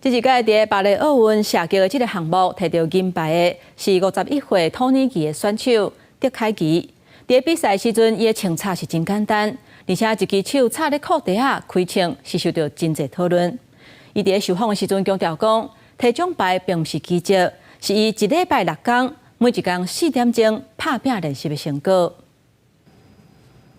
这一届伫巴黎奥运射击的这个项目摕到银牌的是51岁土耳其的选手德凯奇。伫比赛时阵，伊的枪插是真简单，而且一支手插咧裤底下开枪是受到真侪讨论。伊伫受访的时阵强调讲，摕奖牌并不是奇迹，是伊一礼拜6天，每一天4点钟拍拼练习的成果。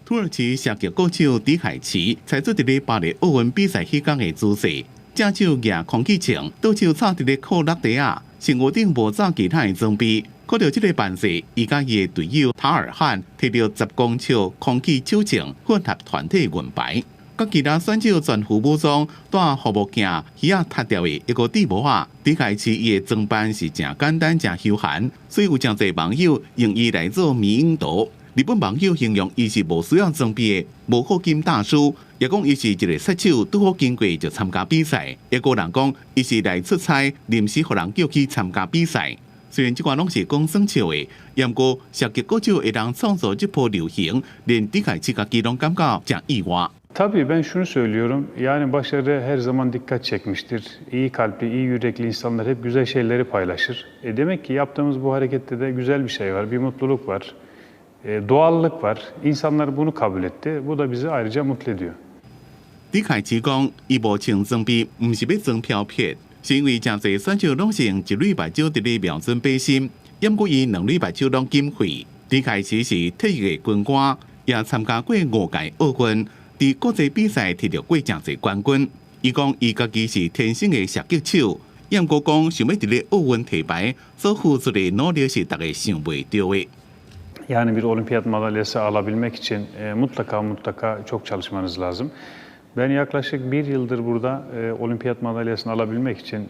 土耳其射击国手迪凯奇采取伫咧巴黎奥运比赛迄天的姿势。正手举空气枪，倒手插伫咧裤襠底下，身躯顶无装其他的装备。看到这个办事，伊甲伊的队友塔尔汉摕到10公尺空气手枪混合团体银牌。甲其他选手全副武装，带护目镜、耳仔脱掉的一个地帽啊。迪凯奇伊的装扮是真简单、真休闲，所以有真侪网友用伊来做迷因图。日本网友形容伊是无需要装备的无后金大叔，也讲伊是一个杀手，拄好经过就参加比赛。也有人讲伊是来出差，临时互人叫去参加比赛。虽然这款拢是讲算笑的，不过射击国手会当创造这波流行，连迪凯奇家己拢感觉真意外。Tabii ben şunu söylüyorum, yani başarı her zaman dikkat çekmiştir. İyi kalpli, iyi yürekli insanlar hep güzel şeyleri paylaşır. Demek ki yaptığımız bu harekette de güzel bir şey var, bir mutluluk var, doğallık var. İnsanlar bunu kabul etti, bu da bizi ayrıca mutlu ediyor. 迪凯奇讲，伊无穿装备，唔是要装飘撇，是因为真侪选手拢是用一蕊白酒伫咧瞄准背心，不过伊2蕊白酒拢禁费。迪凯奇是退役的军官，也参加过5届奥运。伫国际比赛摕到过真侪冠军，伊讲伊家己是天生的射击手，不过讲想要伫咧奥运摕牌，所付出的努力是大家想袂到的。Yani bir olimpiyat madalyası alabilmek için mutlaka çok çalışmanız lazım. Ben yaklaşık 1 yıldır burada olimpiyat madalyasını alabilmek için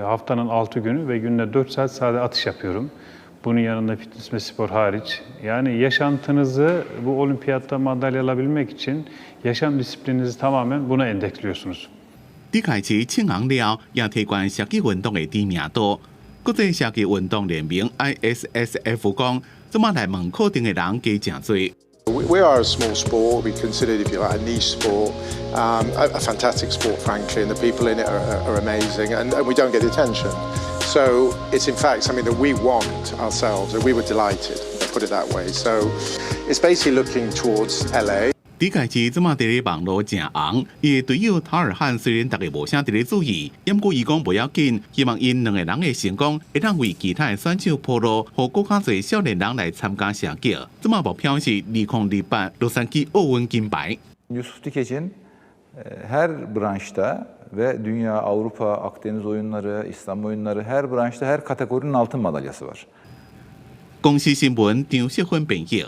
haftanın 6 günü ve günde 4 saat sade atış yapıyorum. Bunun yanında fitness ve spor hariç. Yani yaşantınızı bu olimpiyatta madalya alabilmek için yaşam disiplininizi tamamen buna endeksliyorsunuz. 迪凯奇庆行了，也提悬射击运动的知名度。国际射擊運動聯盟 ISSF 講，即馬來問確定嘅人加真多。We are a small sport. We consider it, if you like, a niche sport, a fantastic sport, frankly, and the people in it are amazing, and we don't get the attention. So it's in fact something that we want ourselves, and we were delighted, put it that way. So it's basically looking towards LA. 迪凯奇即马伫咧网络真红，伊的队友塔尔汉虽然大家无啥伫咧注意，不过伊讲不要紧，希望因2个人的成功会当为其他的选手铺路，互更加侪少年人来参加射击。即马目标是2028洛杉矶奥运金牌。Yusuf Dikeç'in her branşta ve dünya, Avrupa, Akdeniz oyunları, İslam oyunları her branşta her kategorinin altın madalyası var. 公司新闻张锡芬编译。